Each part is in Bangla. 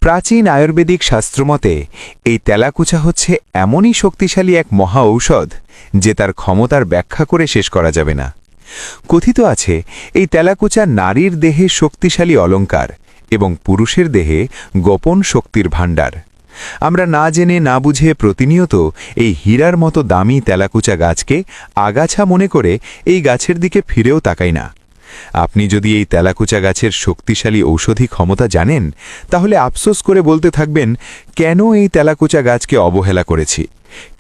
প্রাচীন আয়ুর্বেদিক শাস্ত্রমতে এই তেলাকুচা হচ্ছে এমনই শক্তিশালী এক মহা ঔষধ যে তার ক্ষমতার ব্যাখ্যা করে শেষ করা যাবে না। কথিত আছে এই তেলাকুচা নারীর দেহে শক্তিশালী অলঙ্কার এবং পুরুষের দেহে গোপন শক্তির ভাণ্ডার। আমরা না জেনে না বুঝে প্রতিনিয়ত এই হীরার মতো দামি তেলাকুচা গাছকে আগাছা মনে করে এই গাছের দিকে ফিরেও তাকাই না। আপনি যদি এই তেলাকুচা গাছের শক্তিশালী ঔষধি ক্ষমতা জানেন, তাহলে আফসোস করে বলতে থাকবেন, কেন এই তেলাকুচা গাছকে অবহেলা করেছি,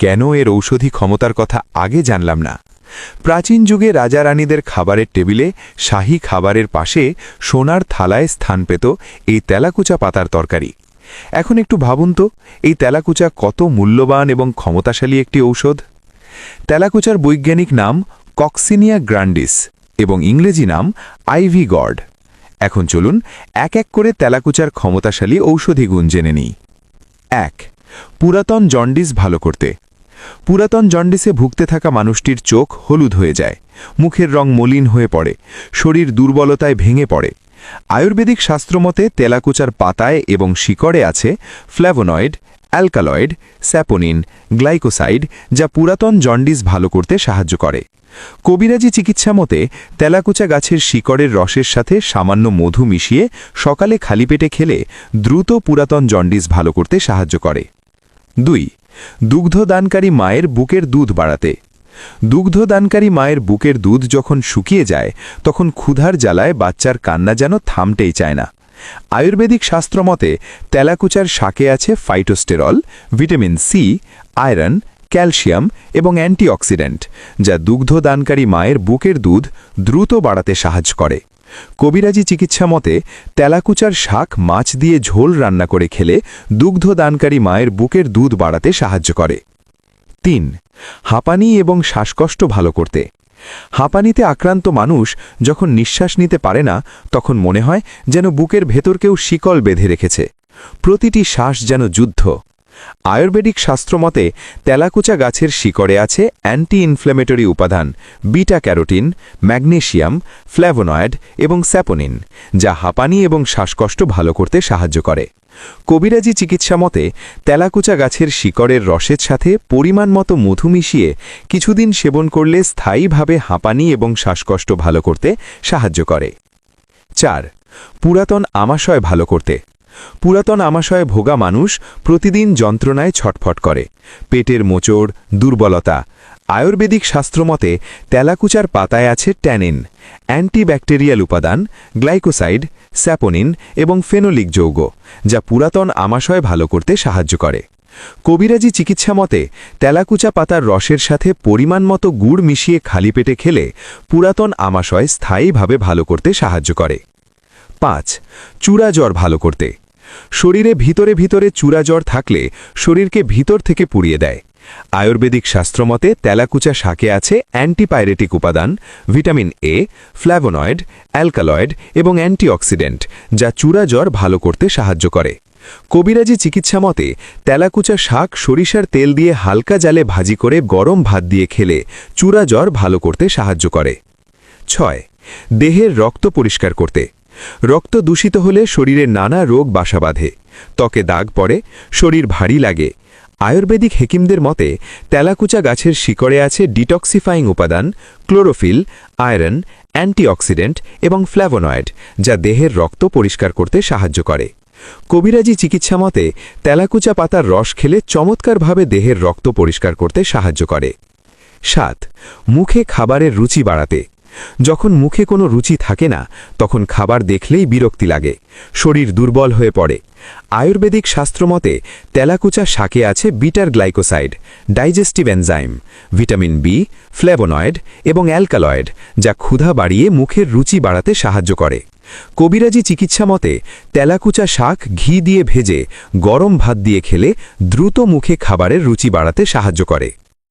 কেন এর ঔষধি ক্ষমতার কথা আগে জানলাম না। প্রাচীন যুগে রাজা রানীদের খাবারের টেবিলে শাহী খাবারের পাশে সোনার থালায় স্থান পেত এই তেলাকুচা পাতার তরকারি। এখন একটু ভাবুন তো, এই তেলাকুচা কত মূল্যবান এবং ক্ষমতাশালী একটি ঔষধ। তেলাকুচার বৈজ্ঞানিক নাম কক্সিনিয়া গ্র্যান্ডিস এবং ইংরেজি নাম আইভি গড। এখন চলুন এক এক করে তেলাকুচার ক্ষমতাশালী ঔষধি গুণ জেনে নিই। ১. পুরাতন জন্ডিস ভালো করতে। পুরাতন জন্ডিসে ভুগতে থাকা মানুষটির চোখ হলুদ হয়ে যায়, মুখের রং মলিন হয়ে পড়ে, শরীর দুর্বলতায় ভেঙে পড়ে। আয়ুর্বেদিক শাস্ত্রমতে তেলাকুচার পাতায় এবং শিকড়ে আছে ফ্ল্যাভোনয়েড, অ্যালকালয়েড, স্যাপোনিন, গ্লাইকোসাইড, যা পুরাতন জন্ডিস ভালো করতে সাহায্য করে। কবিরাজি চিকিৎসা মতে তেলাকুচা গাছের শিকড়ের রসের সাথে সামান্য মধু মিশিয়ে সকালে খালি পেটে খেলে দ্রুত পুরাতন জন্ডিস ভালো করতে সাহায্য করে। ২. দুগ্ধদানকারী মায়ের বুকের দুধ বাড়াতে। দুগ্ধদানকারী মায়ের বুকের দুধ যখন শুকিয়ে যায়, তখন ক্ষুধার জ্বালায় বাচ্চার কান্না যেন থামতেই চায় না। আয়ুর্বেদিক শাস্ত্রমতে তেলাকুচার শাকে আছে phytosterol, vitamin C, iron, calcium এবং অ্যান্টিঅক্সিডেন্ট, যা দুগ্ধদানকারী মায়ের বুকের দুধ দ্রুত বাড়াতে সাহায্য করে। কবিরাজি চিকিৎসা মতে তেলাকুচার শাক মাছ দিয়ে ঝোল রান্না করে খেলে দুগ্ধদানকারী মায়ের বুকের দুধ বাড়াতে সাহায্য করে। ৩. হাঁপানি এবং শ্বাসকষ্ট ভালো করতে। হাঁপানিতে আক্রান্ত মানুষ যখন নিঃশ্বাস নিতে পারে না, তখন মনে হয় যেন বুকের ভেতর কেউ শিকল বেঁধে রেখেছে। প্রতিটি শ্বাস যেন যুদ্ধ। আয়ুর্বেদিক শাস্ত্রমতে তেলাকুচা গাছের শিকড়ে আছে অ্যান্টি ইনফ্ল্যামেটরি উপাদান বিটা ক্যারোটিন, ম্যাগনেসিয়াম, ফ্ল্যাভোনয়েড এবং স্যাপোনিন, যা হাঁপানি এবং শ্বাসকষ্ট ভালো করতে সাহায্য করে। কবিরাজি চিকিৎসা মতে তেলাকুচা গাছের শিকড়ের রসের সাথে পরিমাণ মতো মধু মিশিয়ে কিছুদিন সেবন করলে স্থায়ীভাবে হাঁপানি এবং শ্বাসকষ্ট ভালো করতে সাহায্য করে। ৪. পুরাতন আমাশয় ভালো করতে। পুরাতন আমাশয়ে ভোগা মানুষ প্রতিদিন যন্ত্রণায় ছটফট করে, পেটের মোচড়, দুর্বলতা। আয়ুর্বেদিক শাস্ত্রমতে তেলাকুচার পাতায় আছে ট্যানিন, অ্যান্টিব্যাকটেরিয়াল উপাদান, গ্লাইকোসাইড, স্যাপোনিন এবং ফেনোলিক যৌগ, যা পুরাতন আমাশয় ভালো করতে সাহায্য করে। কবিরাজি চিকিৎসা মতে তেলাকুচা পাতার রসের সাথে পরিমাণ মতো গুড় মিশিয়ে খালি পেটে খেলে পুরাতন আমাশয় স্থায়ীভাবে ভালো করতে সাহায্য করে। ৫. চূড়া জ্বর ভালো করতে। শরীরে ভিতরে ভিতরে চূড়া জ্বর থাকলে শরীরকে ভিতর থেকে পুড়িয়ে দেয়। আয়ুর্বেদিক শাস্ত্রমতে তেলাকুচা শাকে আছে অ্যান্টিপাইরেটিক উপাদান, ভিটামিন এ, ফ্ল্যাভোনয়েড, অ্যালকালয়েড এবং অ্যান্টিঅক্সিডেন্ট, যা চূড়া জ্বর ভালো করতে সাহায্য করে। কবিরাজি চিকিৎসা মতে তেলাকুচা শাক সরিষার তেল দিয়ে হালকা জালে ভাজি করে গরম ভাত দিয়ে খেলে চূড়া জ্বর ভালো করতে সাহায্য করে। ৬. দেহের রক্ত পরিষ্কার করতে। রক্ত দূষিত হলে শরীরে নানা রোগ বাসা বাঁধে, ত্বকে দাগ পড়ে, শরীর ভারী লাগে। আয়ুর্বেদিক হেকিমদের মতে তেলাকুচা গাছের শিকড়ে আছে ডিটক্সিফাইং উপাদান, ক্লোরোফিল, আয়রন, অ্যান্টিঅক্সিডেন্ট এবং ফ্ল্যাভোনয়েড, যা দেহের রক্ত পরিষ্কার করতে সাহায্য করে। কবিরাজি চিকিৎসা মতে তেলাকুচা পাতার রস খেলে চমৎকারভাবে দেহের রক্ত পরিষ্কার করতে সাহায্য করে। ৭. মুখে খাবারের রুচি বাড়াতে। যখন মুখে কোনো রুচি থাকে না, তখন খাবার দেখলেই বিরক্তি লাগে, শরীর দুর্বল হয়ে পড়ে। আয়ুর্বেদিক শাস্ত্রমতে তেলাকুচা শাকে আছে bitter glycoside, digestive enzyme, vitamin B, flavonoid এবং অ্যালকালয়েড, যা ক্ষুধা বাড়িয়ে মুখের রুচি বাড়াতে সাহায্য করে। কবিরাজি চিকিৎসা মতে তেলাকুচা শাক ঘি দিয়ে ভেজে গরম ভাত দিয়ে খেলে দ্রুত মুখে খাবারের রুচি বাড়াতে সাহায্য করে।